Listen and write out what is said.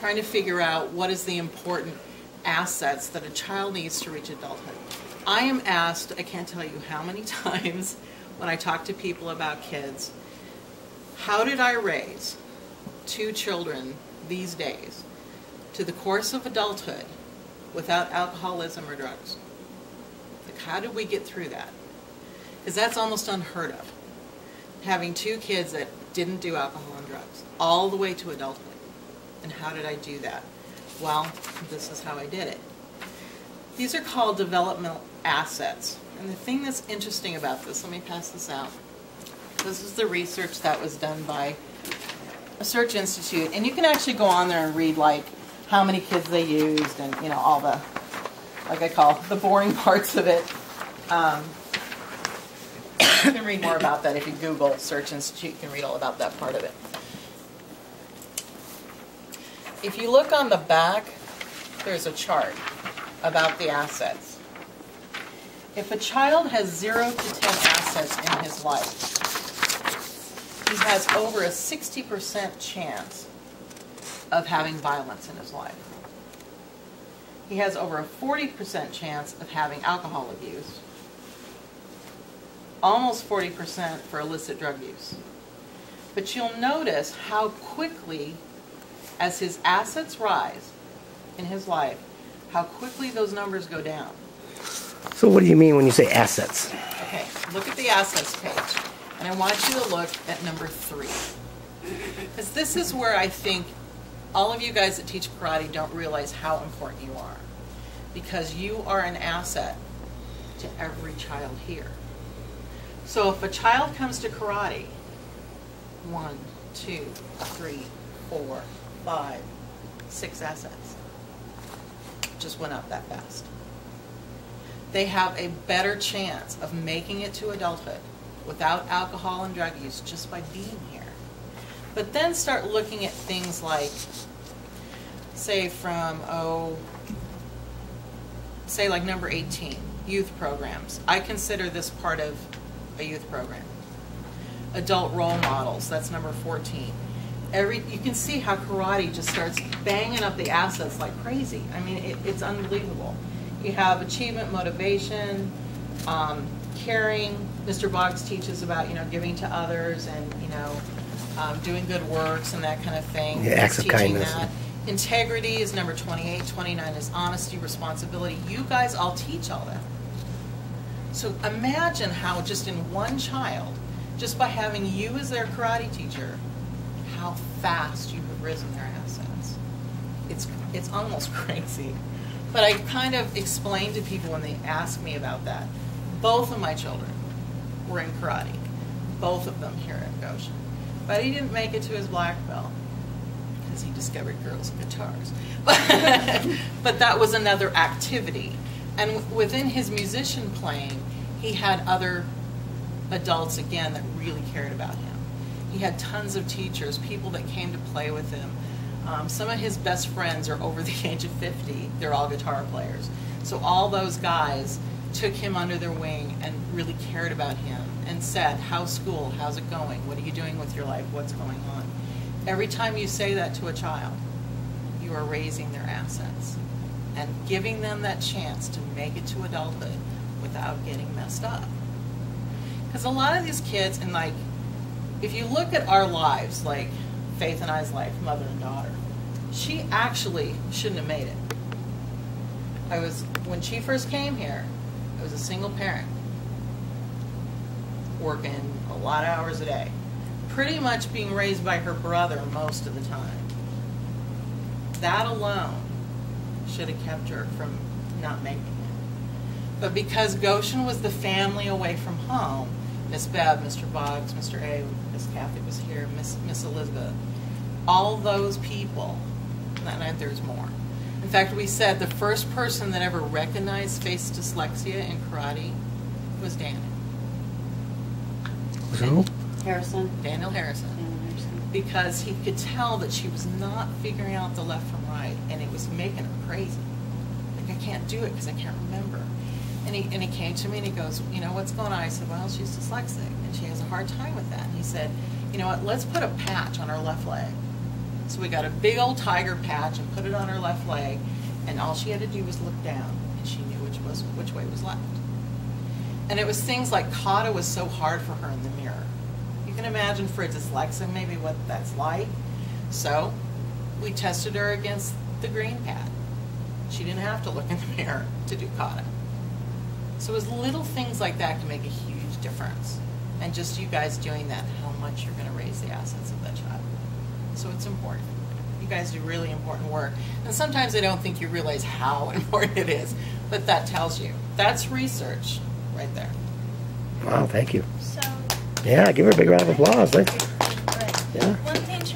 trying to figure out what is the important assets that a child needs to reach adulthood. I am asked, I can't tell you how many times when I talk to people about kids, how did I raise 2 children these days to the course of adulthood without alcoholism or drugs? Like, how did we get through that? Because that's almost unheard of. Having 2 kids that didn't do alcohol and drugs all the way to adulthood. And how did I do that? Well, this is how I did it. These are called developmental assets. And the thing that's interesting about this, let me pass this out. This is the research that was done by a search institute. And you can actually go on there and read, like, how many kids they used and, you know, all the, like I call, the boring parts of it. You can read more about that if you Google Search Institute. You can read all about that part of it. If you look on the back, there's a chart about the assets. If a child has 0 to 10 assets in his life, he has over a 60% chance of having violence in his life. He has over a 40% chance of having alcohol abuse. Almost 40% for illicit drug use. But you'll notice how quickly, as his assets rise in his life, how quickly those numbers go down. So what do you mean when you say assets? Okay, look at the assets page. And I want you to look at number 3. Because this is where I think all of you guys that teach karate don't realize how important you are. Because you are an asset to every child here. So if a child comes to karate, 1, 2, 3, 4, 5, 6 assets. Just went up that fast. They have a better chance of making it to adulthood without alcohol and drug use just by being here. But then start looking at things like, say say like number 18, youth programs. I consider this part of a youth program. Adult role models, that's number 14. You can see how karate just starts banging up the assets like crazy. I mean, it's unbelievable. You have achievement, motivation, caring. Mr. Boggs teaches about, you know, giving to others and, you know, doing good works and that kind of thing. Yeah, acts of kindness. That. Integrity is number 28. 29 is honesty, responsibility. You guys all teach all that. So imagine how just in one child, just by having you as their karate teacher, how fast you have risen their assets. It's almost crazy. But I kind of explain to people when they ask me about that. Both of my children were in karate. Both of them here at Goshin. But he didn't make it to his black belt because he discovered girls and guitars. But that was another activity. And within his musician playing, he had other adults, again, that really cared about him. He had tons of teachers, people that came to play with him. Some of his best friends are over the age of 50. They're all guitar players. So all those guys took him under their wing and really cared about him and said, how's school? How's it going? What are you doing with your life? What's going on? Every time you say that to a child, you are raising their assets and giving them that chance to make it to adulthood without getting messed up. Because a lot of these kids, and like, if you look at our lives, like Faith and I's life, mother and daughter, she actually shouldn't have made it. When she first came here, I was a single parent, working a lot of hours a day, pretty much being raised by her brother most of the time. That alone should have kept her from not making it. But because Goshin was the family away from home, Miss Bev, Mr. Boggs, Mr. A, Miss Kathy was here, Miss Elizabeth, all those people, and there's more. In fact, we said the first person that ever recognized face dyslexia in karate was Daniel. Who? Harrison. Daniel Harrison. Because he could tell that she was not figuring out the left from right, and it was making her crazy. Like, I can't do it because I can't remember. And he came to me and he goes, you know, what's going on? I said, well, she's dyslexic and she has a hard time with that. And he said, you know what, let's put a patch on her left leg So we got a big old tiger patch and put it on her left leg, and all she had to do was look down, and she knew which way was left. And it was things like kata was so hard for her in the mirror. You can imagine for a dyslexic maybe what that's like. So we tested her against the green pad. She didn't have to look in the mirror to do kata. So it was little things like that can make a huge difference. And just you guys doing that, how much you're going to raise the assets of that child. So it's important. You guys do really important work. And sometimes I don't think you realize how important it is, but that tells you. That's research right there. Wow, thank you. So, Yeah, give her a big round of applause. right. Yeah. One